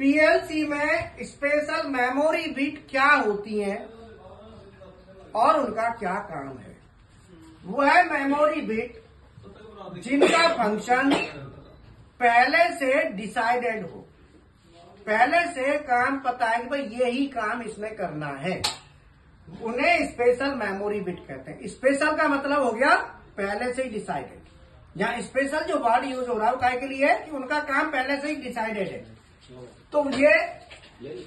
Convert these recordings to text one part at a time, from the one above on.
PLC में special memory bit क्या होती हैं और उनका क्या काम है। वह मेमोरी बिट जिनका फंक्शन पहले से डिसाइडेड हो, पहले से काम पता है कि भाई यही काम इसमें करना है, उन्हें स्पेशल मेमोरी बिट कहते हैं। स्पेशल का मतलब हो गया पहले से ही डिसाइडेड। यहाँ स्पेशल जो वर्ड यूज हो रहा है वो काय के लिए है कि उनका काम पहले से ही डिसाइडेड है। तो ये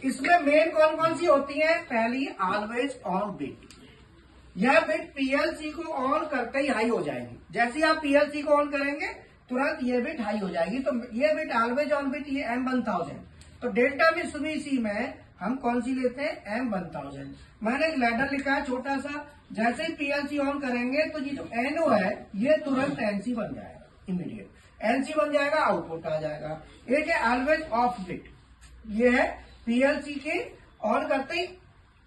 इसमें मेन कौन कौन सी होती है। पहली ऑलवेज ऑन बिट। यह बिट पीएलसी को ऑन करते ही हाई हो जाएगी। जैसे ही आप पीएलसी को ऑन करेंगे तुरंत ये बिट हाई हो जाएगी। तो ये बिट ऑलवेज ऑन बिट ये M1000। तो डेल्टा मित्सुबिशी में हम कौन सी लेते हैं M1000। मैंने एक लैडर लिखा है छोटा सा। जैसे ही पीएलसी ऑन करेंगे तो ये जो एनओ है ये तुरंत एनसी बन जाएगा, इमीडिएट एनसी बन जाएगा, आउटपुट आ जाएगा। एक है ऑलवेज ऑफ बिट। ये है पीएलसी के ऑन करते ही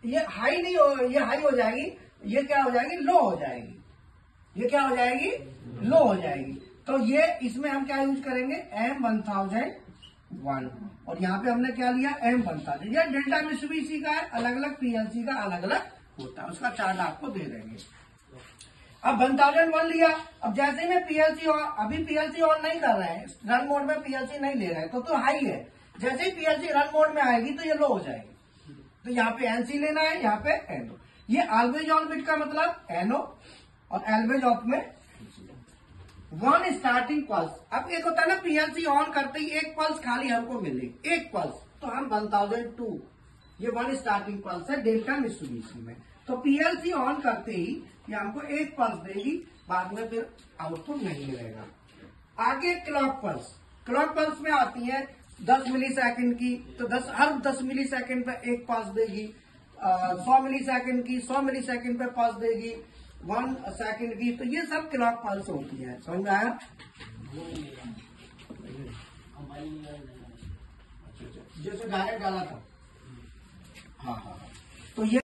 ये हाई नहीं हो, ये हाई हो जाएगी, ये क्या हो जाएगी लो हो जाएगी। ये क्या हो जाएगी लो हो जाएगी। तो ये इसमें हम क्या यूज करेंगे M1001 और यहाँ पे हमने क्या लिया M1000। ये डेल्टा मित्सुबिशी का है, अलग अलग पीएलसी का अलग अलग होता है, उसका चार्ट आपको दे देंगे। अब 1001 लिया। अब जैसे ही मैं पीएलसी अभी पीएलसी ऑन नहीं कर रहे हैं, रन मोड में पीएलसी नहीं ले रहे हैं तो हाई है। जैसे ही पीएलसी रन मोड में आएगी तो ये लो हो जाएगी। तो यहाँ पे एनसी लेना है, यहाँ पे एनओ। ये ऑलवेज ऑन बिट का मतलब एनओ और ऑलवेज ऑफ में वन स्टार्टिंग पल्स। अब एक होता है ना पीएलसी ऑन करते ही एक पल्स खाली हमको मिले, एक पल्स, तो हम 1002 ये वन स्टार्टिंग पल्स है डेल्टा मित्सुबिशी में। तो पीएलसी ऑन करते ही ये हमको एक पल्स देगी, बाद में फिर आउटपुट नहीं मिलेगा। आगे क्लॉक पल्स। क्लॉक पल्स में आती है 10 मिली सेकेंड की, तो हर 10 मिली सेकेंड पे एक पल्स देगी। 100 मिली सेकेंड की 100 मिली सेकेंड पे पल्स देगी, 1 सेकेंड की। तो ये सब क्लॉक पल्स होती है। समझ में आया। जैसे डायरेक्ट डाला था। हाँ। तो ये